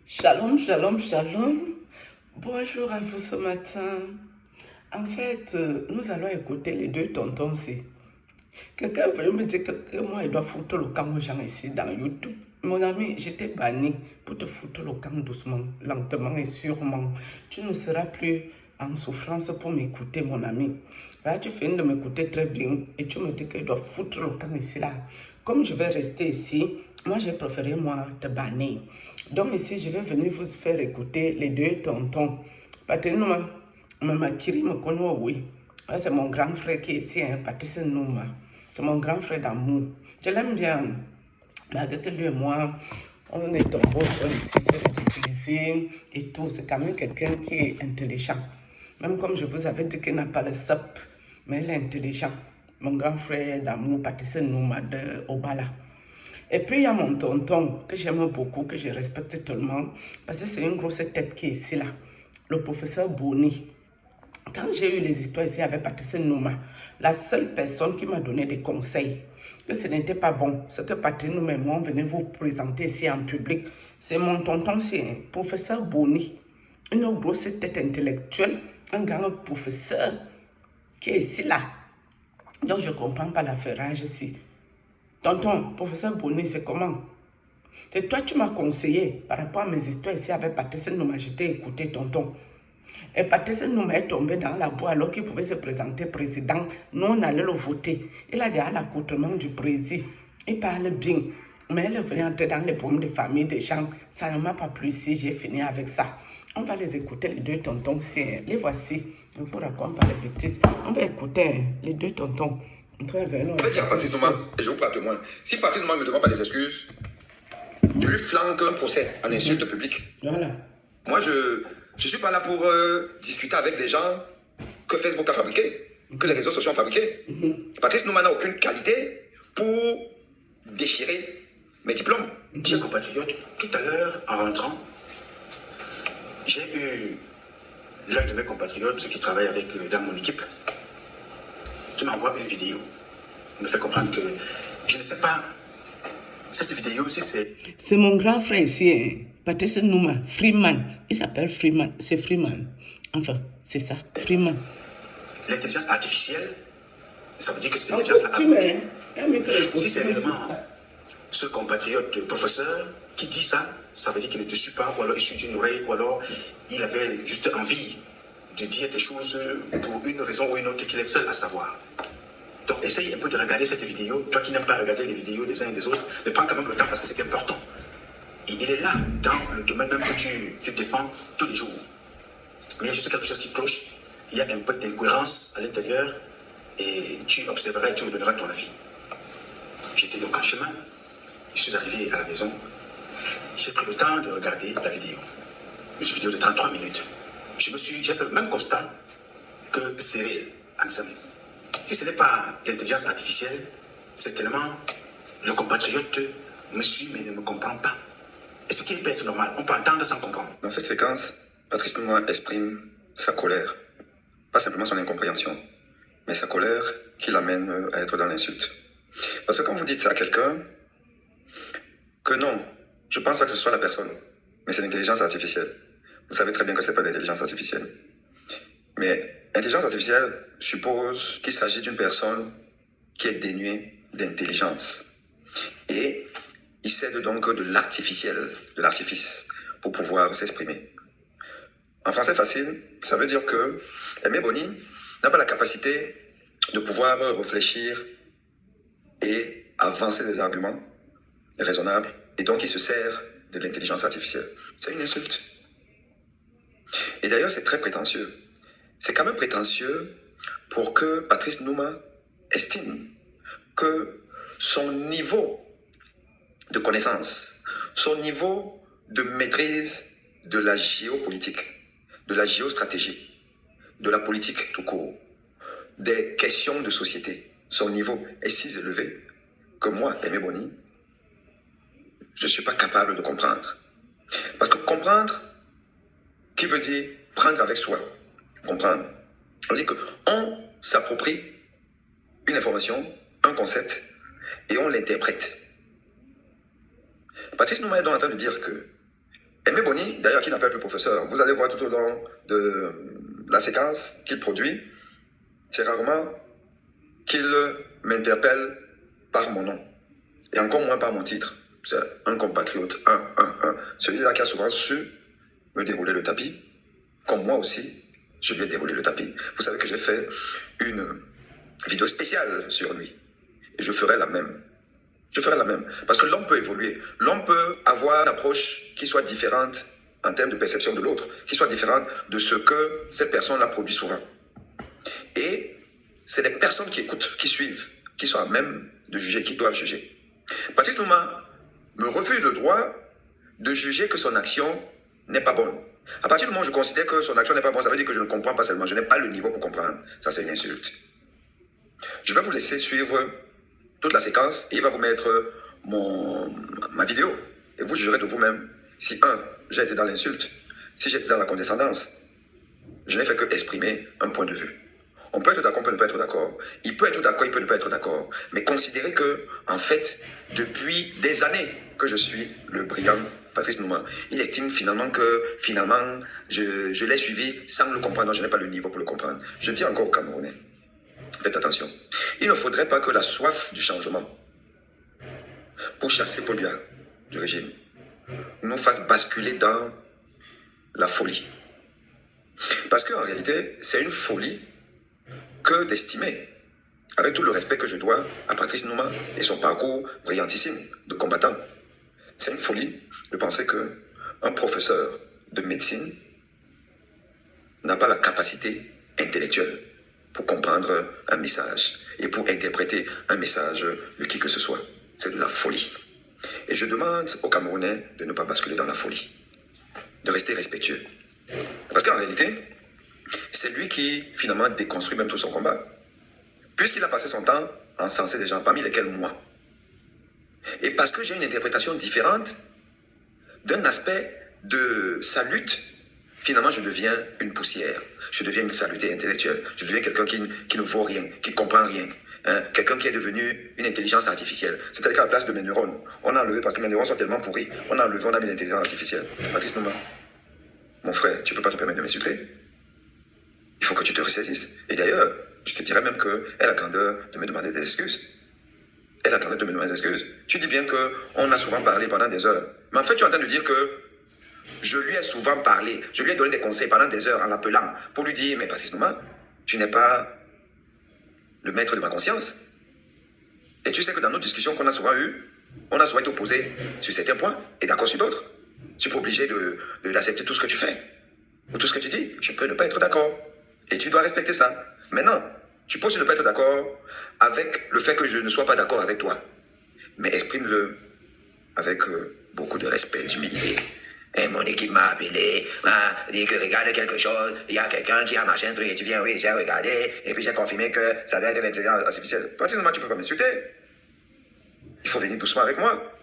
Shalom, shalom, shalom. Bonjour à vous ce matin. En fait, nous allons écouter les deux tontons aussi. Quelqu'un veut me dire que moi, il doit foutre le camp aux gens ici dans YouTube. Mon ami, j'étais banni pour te foutre le camp doucement, lentement et sûrement. Tu ne seras plus en souffrance pour m'écouter, mon ami. Là, tu finis de m'écouter très bien et tu me dis qu'il doit foutre le camp ici, là. Comme je vais rester ici, moi, j'ai préféré, moi, te bannir. Donc ici, je vais venir vous faire écouter les deux tontons. Patrice Mamakiri me connaît, oui. C'est mon grand frère qui est ici, hein, Patrice Nouma. C'est mon grand frère d'amour. Je l'aime bien. Malgré que lui et moi, on est tombés au sol ici, c'est ridiculisé et tout. C'est quand même quelqu'un qui est intelligent. Même comme je vous avais dit qu'il n'a pas le SAP, mais il est intelligent. Mon grand frère d'amour, Patrice Nouma de Obala. Et puis il y a mon tonton que j'aime beaucoup, que je respecte tellement, parce que c'est une grosse tête qui est ici là, le professeur Boni. Quand j'ai eu les histoires ici avec Patrice Nouma, la seule personne qui m'a donné des conseils, que ce n'était pas bon, ce que Patrice Nouma et moi venait vous présenter ici en public, c'est mon tonton, c'est un professeur Boni, une grosse tête intellectuelle, un grand professeur qui est ici là. Donc je ne comprends pas l'affairage ici. Tonton, professeur Boni, c'est comment? C'est toi qui m'as conseillé par rapport à mes histoires ici avec Patrice Nouma, je t'ai écouté, tonton. Et Patrice Nouma est tombé dans la boue alors qu'il pouvait se présenter président. Nous, on allait le voter. Il a déjà l'accoutrement du président. Il parle bien. Mais il est venu entrer dans les problèmes de famille des gens. Ça ne m'a pas plu si j'ai fini avec ça. On va les écouter, les deux tontons. Les voici. Je vous raconte pas les bêtises. On va écouter les deux tontons. Je vais dire à Patrice Nouma, et je vous parle témoin, si Patrice Nouma ne me demande pas des excuses, je lui flanque un procès en insulte publique. Voilà. Moi, je ne suis pas là pour discuter avec des gens que Facebook a fabriqués, que les réseaux sociaux ont fabriqués. Patrice Nouma n'a aucune qualité pour déchirer mes diplômes. Chers compatriotes, tout à l'heure, en rentrant, j'ai eu l'un de mes compatriotes qui travaille avec dans mon équipe, qui m'envoie une vidéo. Il me fait comprendre que je ne sais pas cette vidéo si c'est... C'est mon grand frère ici, hein, Patrice Nouma, Freeman. Il s'appelle Freeman, c'est Freeman. Enfin, c'est ça, Freeman. L'intelligence artificielle, ça veut dire que c'est l'intelligence artificielle. Si c'est réellement ce compatriote professeur qui dit ça, ça veut dire qu'il ne te suit pas, ou alors il suit d'une oreille, ou alors il avait juste envie de dire des choses pour une raison ou une autre qu'il est seul à savoir. Donc essaye un peu de regarder cette vidéo, toi qui n'aimes pas regarder les vidéos des uns et des autres, mais prends quand même le temps parce que c'est important. Et il est là, dans le domaine même que tu défends tous les jours. Mais il y a juste quelque chose qui cloche, il y a un peu d'incohérence à l'intérieur, et tu observeras et tu me donneras ton avis. J'étais donc en chemin, je suis arrivé à la maison, j'ai pris le temps de regarder la vidéo. Une vidéo de 33 minutes. J'ai fait le même constat que Cyril Hamzam. Si ce n'est pas l'intelligence artificielle, c'est tellement le compatriote me suit mais ne me comprend pas. Et ce qui peut être normal, on peut entendre sans comprendre. Dans cette séquence, Patrice Nouma exprime sa colère. Pas simplement son incompréhension, mais sa colère qui l'amène à être dans l'insulte. Parce que quand vous dites à quelqu'un que non, je ne pense pas que ce soit la personne, mais c'est l'intelligence artificielle. Vous savez très bien que ce n'est pas l'intelligence artificielle. Mais l'intelligence artificielle suppose qu'il s'agit d'une personne qui est dénuée d'intelligence. Et il s'aide donc de l'artificiel, de l'artifice, pour pouvoir s'exprimer. En français facile, ça veut dire que Aimé Boni n'a pas la capacité de pouvoir réfléchir et avancer des arguments raisonnables, et donc il se sert de l'intelligence artificielle. C'est une insulte. Et d'ailleurs, c'est très prétentieux. C'est quand même prétentieux pour que Patrice Nouma estime que son niveau de connaissance, son niveau de maîtrise de la géopolitique, de la géostratégie, de la politique tout court, des questions de société, son niveau est si élevé que moi, Aimé Boni, je ne suis pas capable de comprendre. Parce que comprendre, qui veut dire prendre avec soi, comprendre. On dit qu'on s'approprie une information, un concept, et on l'interprète. Patrice Nouma est donc en train de dire que Aimé Boni Boni, d'ailleurs, qui n'appelle plus professeur, vous allez voir tout au long de la séquence qu'il produit, c'est rarement qu'il m'interpelle par mon nom. Et encore moins par mon titre. C'est un compatriote, celui-là qui a souvent su me dérouler le tapis, comme moi aussi, je lui ai déroulé le tapis. Vous savez que j'ai fait une vidéo spéciale sur lui. Et je ferai la même. Je ferai la même. Parce que l'homme peut évoluer. L'homme peut avoir une approche qui soit différente en termes de perception de l'autre, qui soit différente de ce que cette personne-là produit souvent. Et c'est les personnes qui écoutent, qui suivent, qui sont à même de juger, qui doivent juger. Patrice Nouma me refuse le droit de juger que son action n'est pas bonne. À partir du moment où je considère que son action n'est pas bonne, ça veut dire que je ne comprends pas seulement, je n'ai pas le niveau pour comprendre. Ça, c'est une insulte. Je vais vous laisser suivre toute la séquence et il va vous mettre ma vidéo. Et vous jugerez de vous-même si, j'ai été dans l'insulte, si j'ai été dans la condescendance. Je n'ai fait que exprimer un point de vue. On peut être d'accord, on peut ne pas être d'accord. Il peut être d'accord, il peut ne pas être d'accord. Mais considérez que, en fait, depuis des années que je suis le brillant Patrice Nouma, il estime que je l'ai suivi sans le comprendre. Je n'ai pas le niveau pour le comprendre. Je dis encore aux Camerounais, faites attention. Il ne faudrait pas que la soif du changement pour chasser Paul Biya du régime nous fasse basculer dans la folie. Parce qu'en réalité, c'est une folie que d'estimer, avec tout le respect que je dois à Patrice Nouma et son parcours brillantissime de combattant, c'est une folie de penser qu'un professeur de médecine n'a pas la capacité intellectuelle pour comprendre un message et pour interpréter un message de qui que ce soit. C'est de la folie. Et je demande aux Camerounais de ne pas basculer dans la folie, de rester respectueux. Parce qu'en réalité, c'est lui qui, finalement, déconstruit même tout son combat. Puisqu'il a passé son temps à encenser des gens, parmi lesquels moi. Et parce que j'ai une interprétation différente d'un aspect de sa lutte, finalement, je deviens une poussière. Je deviens une saleté intellectuelle. Je deviens quelqu'un qui ne vaut rien, qui ne comprend rien. Quelqu'un qui est devenu une intelligence artificielle. C'est-à-dire qu'à la place de mes neurones, on a enlevé, parce que mes neurones sont tellement pourris, on a enlevé, on a mis l'intelligence artificielle. Patrice Nouma, mon frère, tu ne peux pas te permettre de m'insulter. Il faut que tu te ressaisisses. Et d'ailleurs, je te dirais même qu'elle a grandeur de me demander des excuses. Elle a grandeur de me demander des excuses. Tu dis bien qu'on a souvent parlé pendant des heures. Mais en fait, tu es en train de dire que je lui ai souvent parlé. Je lui ai donné des conseils pendant des heures en l'appelant pour lui dire, mais Patrice Nouma, tu n'es pas le maître de ma conscience. Et tu sais que dans nos discussions qu'on a souvent eues, on a souvent été opposés sur certains points et d'accord sur d'autres. Tu n'es pas obligé d'accepter tout ce que tu fais ou tout ce que tu dis. Je peux ne pas être d'accord. Et tu dois respecter ça. Maintenant, tu peux aussi ne pas être d'accord avec le fait que je ne sois pas d'accord avec toi. Mais exprime-le avec beaucoup de respect, d'humilité. Et mon équipe m'a appelé, m'a dit que regarde quelque chose, il y a quelqu'un qui a machin truc, et tu viens, oui, j'ai regardé, et puis j'ai confirmé que ça doit être l'intelligence artificielle. À partir du moment où tu ne peux pas m'insulter, il faut venir doucement avec moi.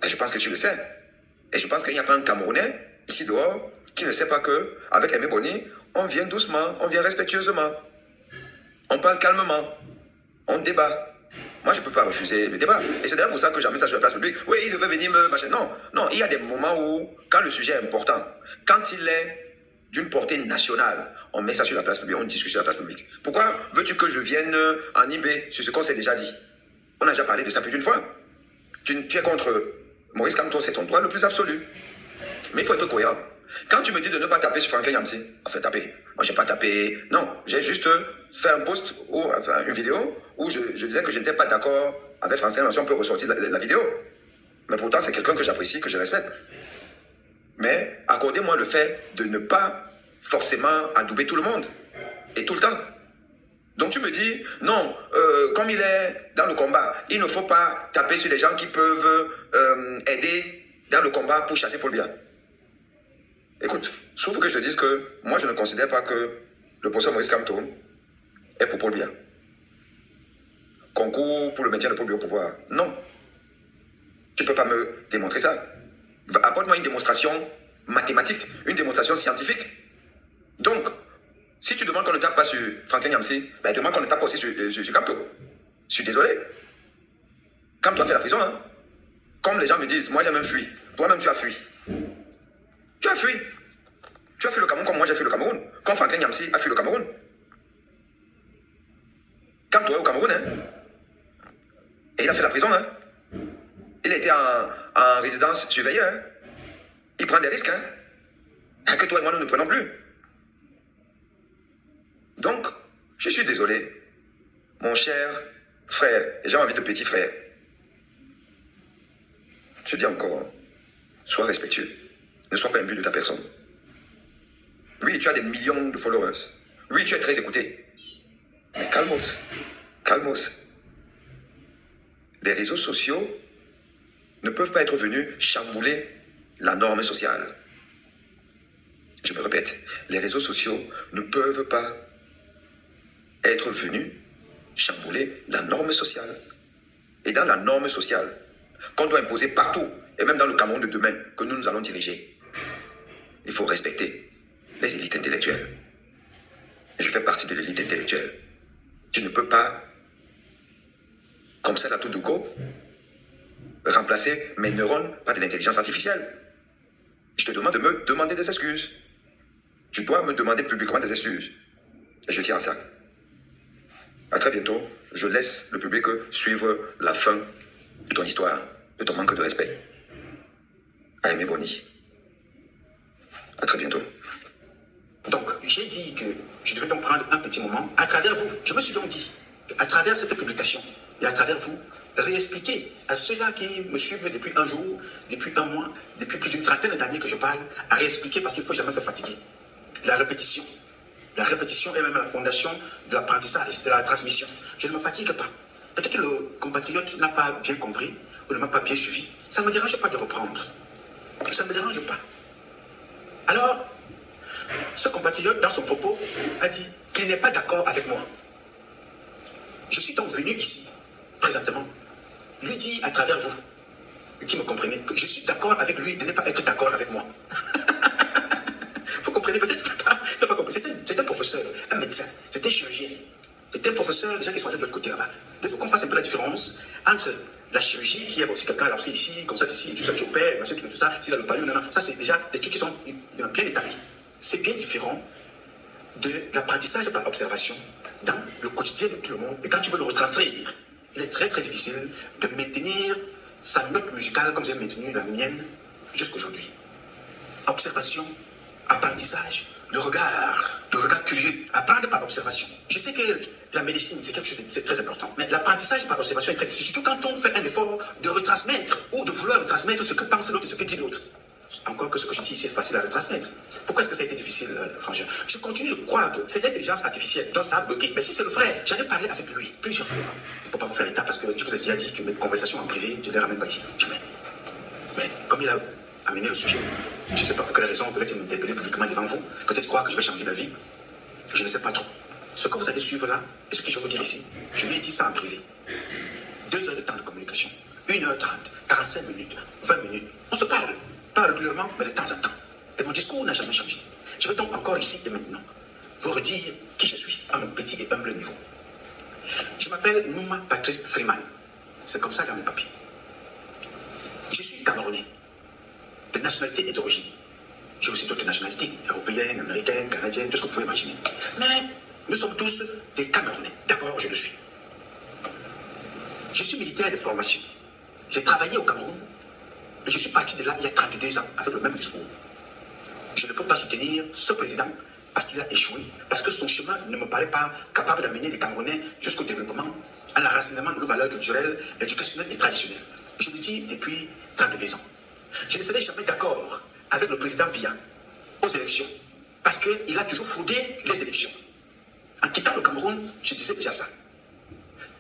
Et je pense que tu le sais. Et je pense qu'il n'y a pas un Camerounais, ici dehors, qui ne sait pas qu'avec Aimé Boni, on vient doucement, on vient respectueusement. On parle calmement. On débat. Moi, je ne peux pas refuser le débat. Et c'est d'ailleurs pour ça que j'amène ça sur la place publique. Oui, il devait venir me... Non, il y a des moments où, quand le sujet est important, quand il est d'une portée nationale, on met ça sur la place publique, on discute sur la place publique. Pourquoi veux-tu que je vienne en IB sur ce qu'on s'est déjà dit? On a déjà parlé de ça plus d'une fois. Tu es contre Maurice Kamto, c'est ton droit le plus absolu. Mais il faut être cohérent. Quand tu me dis de ne pas taper sur Franklin Yamsi, enfin taper, moi j'ai pas tapé, non, j'ai juste fait un post ou enfin, une vidéo où je disais que je n'étais pas d'accord avec Franklin Yamsi, on peut ressortir la vidéo. Mais pourtant c'est quelqu'un que j'apprécie, que je respecte. Mais accordez-moi le fait de ne pas forcément adouber tout le monde et tout le temps. Donc tu me dis, non, comme il est dans le combat, il ne faut pas taper sur les gens qui peuvent aider dans le combat pour chasser Paul Biya. Écoute, sauf que je te dise que moi je ne considère pas que le professeur Maurice Kamto est pour Paul Biya. Concours pour le maintien de Paul Biya au pouvoir. Non. Tu ne peux pas me démontrer ça. Apporte-moi une démonstration mathématique, une démonstration scientifique. Donc, si tu demandes qu'on ne tape pas sur Franklin Yamsi, ben demande qu'on ne tape pas aussi sur Kamto. Je suis désolé. Kamto a fait la prison, hein. Comme les gens me disent, moi j'ai même fui. Toi-même tu as fui. Tu as as fui. Tu as fui le Cameroun comme moi j'ai fui le Cameroun. Quand Franklin Yamsi a fui le Cameroun. Quand toi au Cameroun, hein. Et il a fait la prison, hein. Il était en résidence surveillée, hein. Il prend des risques, hein. Que toi et moi nous ne prenons plus. Donc, je suis désolé, mon cher frère, et j'ai envie de petit frère. Je dis encore, sois respectueux. Ne sois pas imbu de ta personne. Oui, tu as des millions de followers. Oui, tu es très écouté. Mais calmos, calmos. Les réseaux sociaux ne peuvent pas être venus chambouler la norme sociale. Je me répète, les réseaux sociaux ne peuvent pas être venus chambouler la norme sociale. Et dans la norme sociale, qu'on doit imposer partout, et même dans le Cameroun de demain, que nous allons diriger, il faut respecter les élites intellectuelles. Et je fais partie de l'élite intellectuelle. Tu ne peux pas, comme ça, à tout de go, remplacer mes neurones par de l'intelligence artificielle. Je te demande de me demander des excuses. Tu dois me demander publiquement des excuses. Et je tiens à ça. À très bientôt. Je laisse le public suivre la fin de ton histoire, de ton manque de respect. À Aimé Boni. À très bientôt. Donc, j'ai dit que je devais donc prendre un petit moment à travers vous. Je me suis donc dit, à travers cette publication et à travers vous, réexpliquer à ceux-là qui me suivent depuis un jour, depuis un mois, depuis plus d'une trentaine d'années que je parle, à réexpliquer parce qu'il ne faut jamais se fatiguer. La répétition est même la fondation de l'apprentissage, de la transmission. Je ne me fatigue pas. Peut-être que le compatriote n'a pas bien compris ou ne m'a pas bien suivi. Ça ne me dérange pas de reprendre. Ça ne me dérange pas. Alors, ce compatriote, dans son propos, a dit qu'il n'est pas d'accord avec moi. Je suis donc venu ici, présentement, lui dire à travers vous, qui me comprenez, que je suis d'accord avec lui de ne pas être d'accord avec moi. Vous comprenez peut-être qu'il n'a pas compris. C'est un professeur, un médecin, c'est un chirurgien. C'est un professeur, déjà qui sont de l'autre côté là-bas. Il faut qu'on fasse un peu la différence entre la chirurgie, qui est aussi quelqu'un là ici, comme ça ici, tout ça, tu opères, machin, tout ça, s'il a le palais, non, ça c'est déjà des trucs qui sont bien établis. C'est bien différent de l'apprentissage par observation dans le quotidien de tout le monde. Et quand tu veux le retranscrire, il est très très difficile de maintenir sa note musicale comme j'ai maintenu la mienne jusqu'aujourd'hui. Observation, apprentissage, le regard curieux, apprendre par observation. Je sais que la médecine, c'est quelque chose de très important, mais l'apprentissage par observation est très difficile, surtout quand on fait un effort de retransmettre ou de vouloir retransmettre ce que pense l'autre et ce que dit l'autre. Encore que ce que je dis ici est facile à retransmettre. Pourquoi est-ce que ça a été difficile, Frangin? Je continue de croire que c'est l'intelligence artificielle, donc ça a bugué. Mais si c'est le frère, j'en ai parlé avec lui plusieurs fois. Je ne peux pas vous faire l'état parce que je vous ai déjà dit que mes conversations en privé, je ne les ramène pas ici. Jamais. Mais comme il a amené le sujet, je ne sais pas pour quelle raison vous voulez m'interpeller publiquement devant vous. Peut-être croire que je vais changer d'avis. Je ne sais pas trop. Ce que vous allez suivre là, et ce que je vais vous dire ici, je lui ai dit ça en privé. 2 heures de temps de communication, 1h30, 45 minutes, 20 minutes. On se parle. Pas régulièrement, mais de temps en temps. Et mon discours n'a jamais changé. Je vais donc encore ici et maintenant vous redire qui je suis à mon petit et humble niveau. Je m'appelle Nouma Patrice Freeman. C'est comme ça dans mes papiers. Je suis Camerounais, de nationalité et d'origine. J'ai aussi d'autres nationalités, européennes, américaines, canadiennes, tout ce que vous pouvez imaginer. Mais nous sommes tous des Camerounais. D'abord, je le suis. Je suis militaire de formation. J'ai travaillé au Cameroun. Et je suis parti de là il y a 32 ans avec le même discours. Je ne peux pas soutenir ce président parce qu'il a échoué, parce que son chemin ne me paraît pas capable d'amener les Camerounais jusqu'au développement, à l'enracinement de nos valeurs culturelles, éducationnelles et traditionnelles. Je le dis depuis 32 ans. Je ne serai jamais d'accord avec le président Biya aux élections parce qu'il a toujours fraudé les élections. En quittant le Cameroun, je disais déjà ça.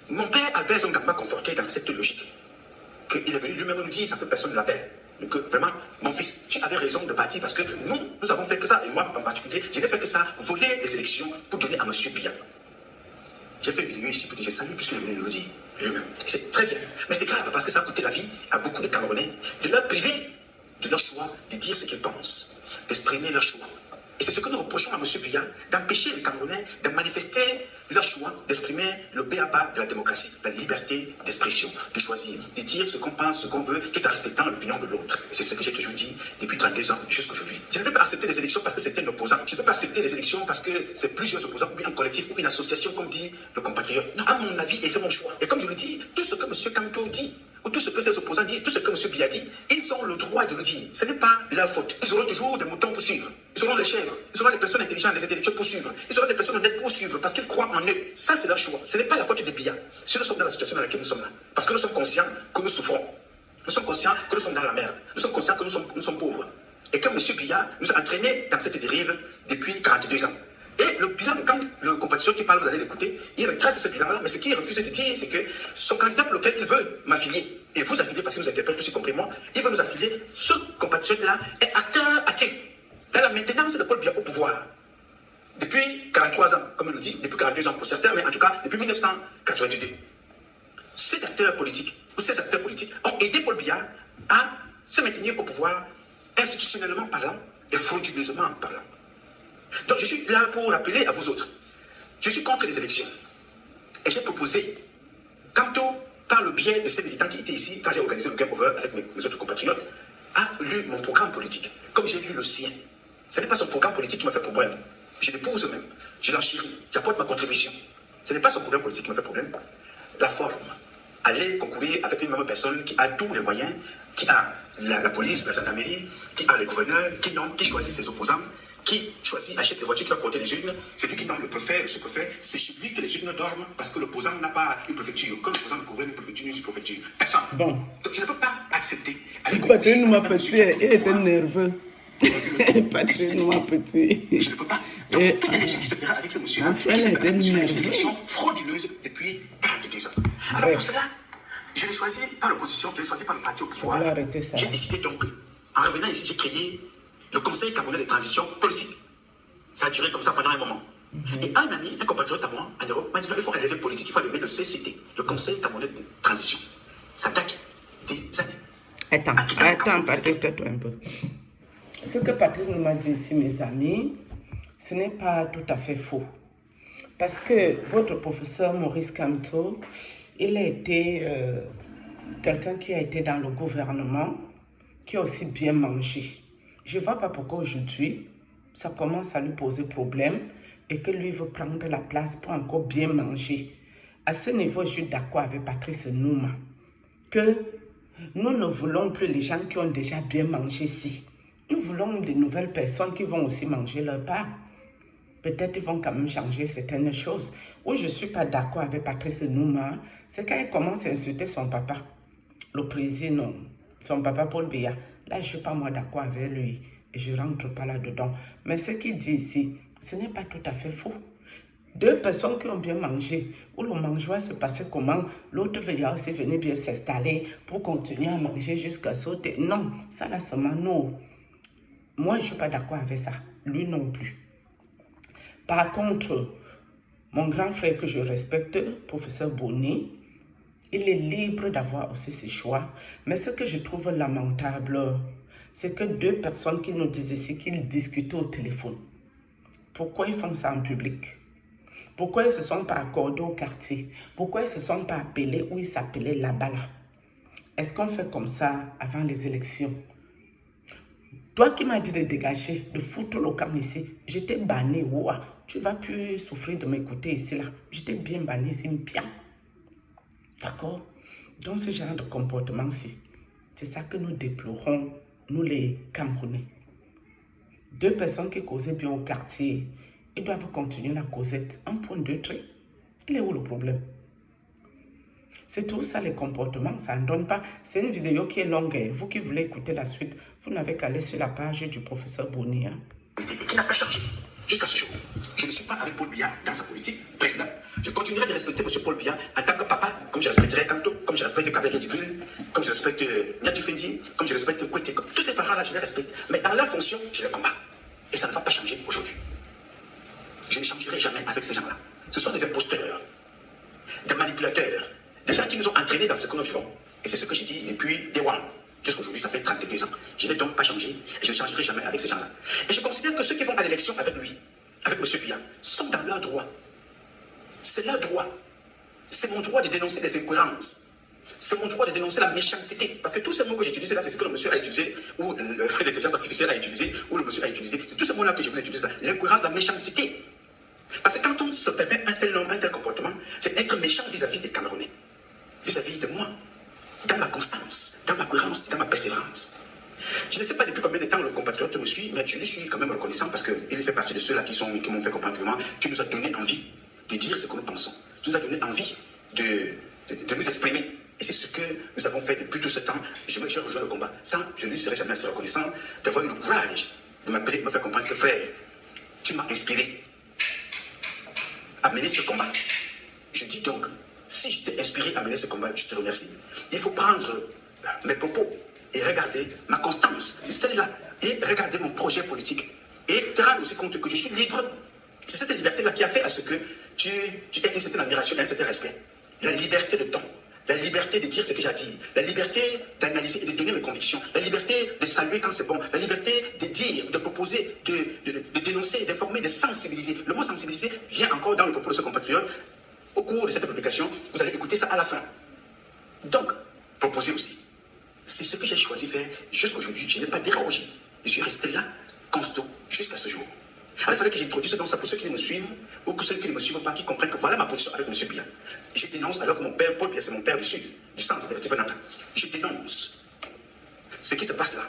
Mon père Albert Zonga m'a conforté dans cette logique. Qu'il est venu lui-même nous dire sans que personne ne l'appelle. Que vraiment, mon fils, tu avais raison de partir parce que nous avons fait que ça, et moi en particulier, je n'ai fait que ça, voler les élections pour donner à M. Biya. J'ai fait une vidéo ici pour dire, je salue puisqu'il est venu nous le dire lui-même. C'est très bien. Mais c'est grave parce que ça a coûté la vie à beaucoup de Camerounais de leur priver de leur choix, de dire ce qu'ils pensent, d'exprimer leur choix. Et c'est ce que nous reprochons à M. Biya, d'empêcher les Camerounais de manifester leur choix, d'exprimer le b.a.-ba de la démocratie, la liberté d'expression, de choisir, de dire ce qu'on pense, ce qu'on veut, tout en respectant l'opinion de l'autre. C'est ce que j'ai toujours dit depuis 32 ans jusqu'à aujourd'hui. Je ne vais pas accepter les élections parce que c'est un opposant. Je ne vais pas accepter les élections parce que c'est plusieurs opposants, ou bien un collectif, ou une association, comme dit le compatriote. Non, à mon avis, et c'est mon choix. Et comme je le dis, tout ce que M. Kanto dit, ou tout ce que ses opposants disent, tout ce que M. Biya dit, ils ont le droit de le dire. Ce n'est pas leur faute. Ils auront toujours des moutons pour suivre. Ils auront les chèvres. Ils auront les personnes intelligentes, les intellectuels pour suivre. Ils auront des personnes honnêtes pour suivre parce qu'ils croient en eux. Ça, c'est leur choix. Ce n'est pas la faute de Biya. Si nous sommes dans la situation dans laquelle nous sommes là, parce que nous sommes conscients que nous souffrons. Nous sommes conscients que nous sommes dans la mer. Nous sommes conscients que nous sommes pauvres. Et que M. Biya nous a entraînés dans cette dérive depuis 42 ans. Et le bilan, quand le compatriote qui parle, vous allez l'écouter, il retrace ce bilan-là, mais ce qu'il refuse de dire, c'est que son candidat pour lequel il veut m'affilier, et vous affilier parce qu'il nous interpelle tous y compris moi, il veut nous affilier, ce compatriote-là est acteur actif dans la maintenance de Paul Biya au pouvoir. Depuis 43 ans, comme il le dit, depuis 42 ans pour certains, mais en tout cas depuis 1982. Ces acteurs politiques ont aidé Paul Biya à se maintenir au pouvoir institutionnellement parlant et frauduleusement parlant. Donc je suis là pour rappeler à vous autres, je suis contre les élections. Et j'ai proposé, tantôt par le biais de ces militants qui étaient ici, quand j'ai organisé le Game Over avec mes autres compatriotes, a lu mon programme politique, comme j'ai lu le sien. Ce n'est pas son programme politique qui m'a fait problème. Je l'épouse même, je l'enchéris, j'apporte ma contribution. Ce n'est pas son programme politique qui m'a fait problème. La forme, aller concourir avec une même personne qui a tous les moyens, qui a la police, la gendarmerie, qui a les gouverneurs, qui choisit ses opposants, qui choisit, achète les voitures qui va porter les urnes, c'est lui qui nomme le préfet, le sous-préfet, c'est chez lui que les urnes dorment parce que l'opposant n'a pas une préfecture. Comme l'opposant ne gouverne une préfecture, une sous-préfecture. Personne. Bon. Donc je ne peux pas accepter. Patrick m'a petit, il était nerveux. Patrick m'a petit. Je ne peux pas. Donc, toute élection qui se fera avec ce monsieur-là, c'est une élection frauduleuse depuis 42 ans. Alors pour cela, je l'ai choisi par l'opposition, je l'ai choisi par le parti au pouvoir. J'ai décidé donc, en revenant ici, j'ai créé le Conseil camerounais de transition politique. Ça a duré comme ça pendant un moment. Et un ami, un compatriote à moi, en Europe, m'a dit non, il faut enlever politique, il faut enlever le CCT, le Conseil camerounais de transition. Ça date des années. Attends, Patrick, tais-toi un peu. Ce que Patrick nous m'a dit ici, mes amis, ce n'est pas tout à fait faux. Parce que votre professeur Maurice Kamto, il a été quelqu'un qui a été dans le gouvernement, qui a aussi bien mangé. Je ne vois pas pourquoi aujourd'hui, ça commence à lui poser problème et que lui veut prendre la place pour encore bien manger. À ce niveau, je suis d'accord avec Patrice Nouma que nous ne voulons plus les gens qui ont déjà bien mangé ici. Nous voulons des nouvelles personnes qui vont aussi manger leur part. Peut-être qu'ils vont quand même changer certaines choses. Où je ne suis pas d'accord avec Patrice Nouma, c'est quand il commence à insulter son papa, le président, son papa Paul Biya. Là, je ne suis pas moi d'accord avec lui et je ne rentre pas là-dedans. Mais ce qu'il dit ici, ce n'est pas tout à fait faux. Deux personnes qui ont bien mangé, où le mangeoir se passait comment, l'autre veut aussi venir bien s'installer pour continuer à manger jusqu'à sauter. Non, ça là seulement non. Moi, je ne suis pas d'accord avec ça. Lui non plus. Par contre, mon grand frère que je respecte, professeur Boni, il est libre d'avoir aussi ses choix. Mais ce que je trouve lamentable, c'est que deux personnes qui nous disent ici qu'ils discutent au téléphone. Pourquoi ils font ça en public? Pourquoi ils ne se sont pas accordés au quartier? Pourquoi ils ne se sont pas appelés où ils s'appelaient là-bas là? Est-ce qu'on fait comme ça avant les élections? Toi qui m'as dit de dégager, de foutre le camp ici, j'étais banni. Wow. Tu ne vas plus souffrir de m'écouter ici là. J'étais bien banni ici, bien. D'accord? Dans ce genre de comportement-ci, c'est ça que nous déplorons, nous les Camerounais. Deux personnes qui causaient bien au quartier, ils doivent continuer la causette. Un point de trait. Il est où le problème? C'est tout ça les comportements, ça ne donne pas. C'est une vidéo qui est longue. Vous qui voulez écouter la suite, vous n'avez qu'à aller sur la page du professeur Boni. Et qui n'a pas changé jusqu'à ce jour. Je ne suis pas avec Paul Biya dans sa politique président. Je continuerai de respecter M. Paul Biya en tant que papa, comme je respecterai Kanto, comme je respecte Kaveh Djibril, comme je respecte Nyati Fendi, comme je respecte Kwete. Tous ces parents-là, je les respecte. Mais dans leur fonction, je les combats. Et ça ne va pas changer aujourd'hui. Je ne changerai jamais avec ces gens-là. Ce sont des imposteurs, des manipulateurs, des gens qui nous ont entraînés dans ce que nous vivons. Et c'est ce que j'ai dit depuis Day One. Jusqu'aujourd'hui, ça fait 32 ans. Je n'ai donc pas changé et je ne changerai jamais avec ces gens-là. Et je considère que ceux qui vont à l'élection avec lui, avec M. Biya, sont dans leur droit. C'est leur droit. C'est mon droit de dénoncer les incohérences. C'est mon droit de dénoncer la méchanceté. Parce que tous ces mots que j'utilise là, c'est ce que le monsieur a utilisé, ou l'intelligence artificielle a utilisé, ou le monsieur a utilisé. C'est tous ces mots-là que je vous utilise là. L'incohérence, la méchanceté. Parce que quand on se permet un tel nombre, un tel comportement, c'est être méchant vis-à-vis des Camerounais, vis-à-vis de moi, dans ma constance, dans ma cohérence, dans ma persévérance. Je ne sais pas depuis combien de temps le compatriote me suit, mais je lui suis quand même reconnaissant parce qu'il fait partie de ceux-là qui m'ont fait comprendre que moi, tu nous as donné envie de dire ce que nous pensons. Tu nous as donné envie de nous exprimer. Et c'est ce que nous avons fait depuis tout ce temps. J'ai rejoint le combat. Ça, je ne lui serai jamais assez reconnaissant d'avoir eu le courage de m'appeler, de me faire comprendre que frère, tu m'as inspiré à mener ce combat. Je dis donc, si je t'ai inspiré à mener ce combat, je te remercie. Il faut prendre mes propos et regarder ma constance. C'est celle-là. Et regarder mon projet politique. Et te rendre aussi compte que je suis libre. C'est cette liberté-là qui a fait à ce que tu aies une certaine admiration et un certain respect. La liberté de ton. La liberté de dire ce que j'ai dit, la liberté d'analyser et de donner mes convictions, la liberté de saluer quand c'est bon, la liberté de dire, de proposer, de dénoncer, d'informer, de sensibiliser. Le mot sensibiliser vient encore dans le propos de ce compatriote. Au cours de cette publication, vous allez écouter ça à la fin. Donc, proposer aussi. C'est ce que j'ai choisi de faire jusqu'à aujourd'hui. Je n'ai pas dérogé. Je suis resté là, constant, jusqu'à ce jour. Alors, il fallait que j'introduise donc ça pour ceux qui me suivent ou pour ceux qui ne me suivent pas, qui comprennent que voilà ma position avec M. Biya. Je dénonce, alors que mon père, Paul Biya, c'est mon père du sud, du centre de Tibanaka. Je dénonce ce qui se passe là.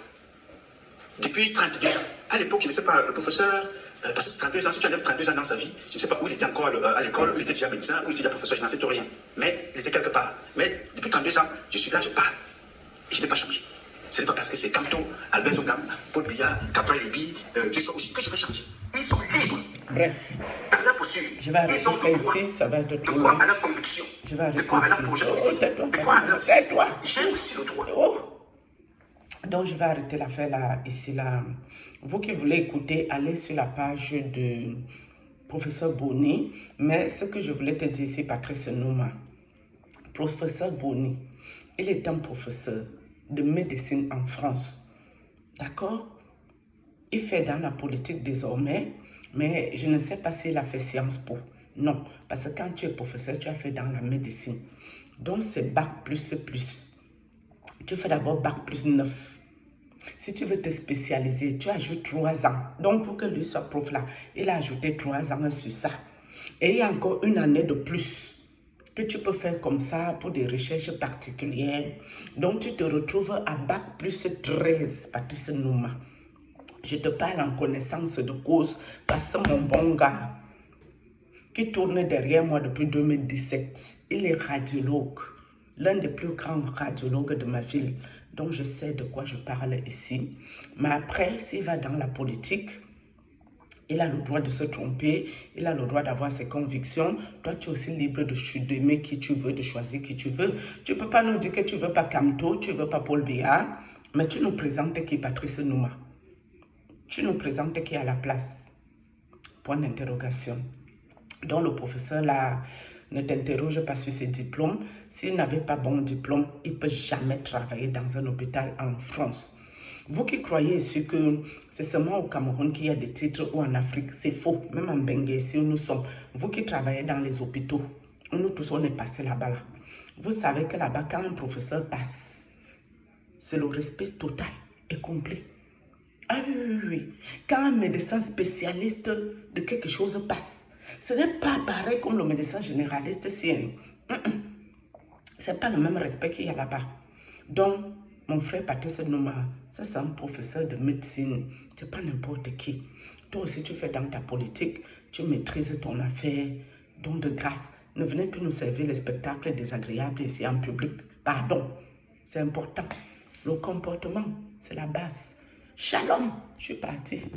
Depuis 32 ans. À l'époque, je ne sais pas, le professeur, parce que 32 ans, si tu enlèves 32 ans dans sa vie, je ne sais pas où il était encore à l'école, où il était déjà médecin, où il était déjà professeur, je n'en sais tout rien. Mais il était quelque part. Mais depuis 32 ans, je suis là, je parle. Et je n'ai pas changé. Ce n'est pas parce que c'est Kanto, Albert Zongam, Paul Biya, Capra Lébi, Dieu aussi que je vais changer. Ils sont libres. Bref. Dans la posture. Je vais arrêter ça ici, ça va être trop long. De croire à la conviction. Je vais arrêter de croire à la projet politique. De croire à la... Tais-toi. J'ai aussi le droit. Oh. Donc, je vais arrêter l'affaire là, ici, là. Vous qui voulez écouter, allez sur la page de professeur Boni. Mais ce que je voulais te dire ici, Patrice Nouma. Professeur Boni, il est un professeur de médecine en France. D'accord? Il fait dans la politique désormais, mais je ne sais pas s'il a fait Sciences Po. Non, parce que quand tu es professeur, tu as fait dans la médecine. Donc, c'est Bac plus plus. Tu fais d'abord Bac plus 9. Si tu veux te spécialiser, tu ajoutes 3 ans. Donc, pour que lui soit prof là, il a ajouté 3 ans sur ça. Et il y a encore une année de plus que tu peux faire comme ça pour des recherches particulières. Donc, tu te retrouves à Bac plus 13, Patrice Nouma. Je te parle en connaissance de cause parce que mon bon gars qui tourne derrière moi depuis 2017, il est radiologue, l'un des plus grands radiologues de ma ville. Donc, je sais de quoi je parle ici. Mais après, s'il va dans la politique, il a le droit de se tromper, il a le droit d'avoir ses convictions. Toi, tu es aussi libre d'aimer qui tu veux, de choisir qui tu veux. Tu ne peux pas nous dire que tu ne veux pas Kamto, tu ne veux pas Paul Biya, mais tu nous présentes qui Patrice Nouma. Tu nous présentes qui à la place. Point d'interrogation. Donc, le professeur là ne t'interroge pas sur ses diplômes. S'il n'avait pas bon diplôme, il ne peut jamais travailler dans un hôpital en France. Vous qui croyez que c'est seulement au Cameroun qu'il y a des titres ou en Afrique, c'est faux. Même en Bengué, si nous sommes. Vous qui travaillez dans les hôpitaux, nous tous on est passés là-bas. Là. Vous savez que là-bas, quand un professeur passe, c'est le respect total et complet. Ah oui, oui, oui. Quand un médecin spécialiste de quelque chose passe, ce n'est pas pareil comme le médecin généraliste. C'est pas le même respect qu'il y a là-bas. Donc, mon frère Patrice Nouma, ça c'est un professeur de médecine. C'est pas n'importe qui. Toi aussi, tu fais dans ta politique, tu maîtrises ton affaire. Donc, de grâce, ne venez plus nous servir les spectacles désagréables ici en public. Pardon, c'est important. Le comportement, c'est la base. Shalom, je suis partie.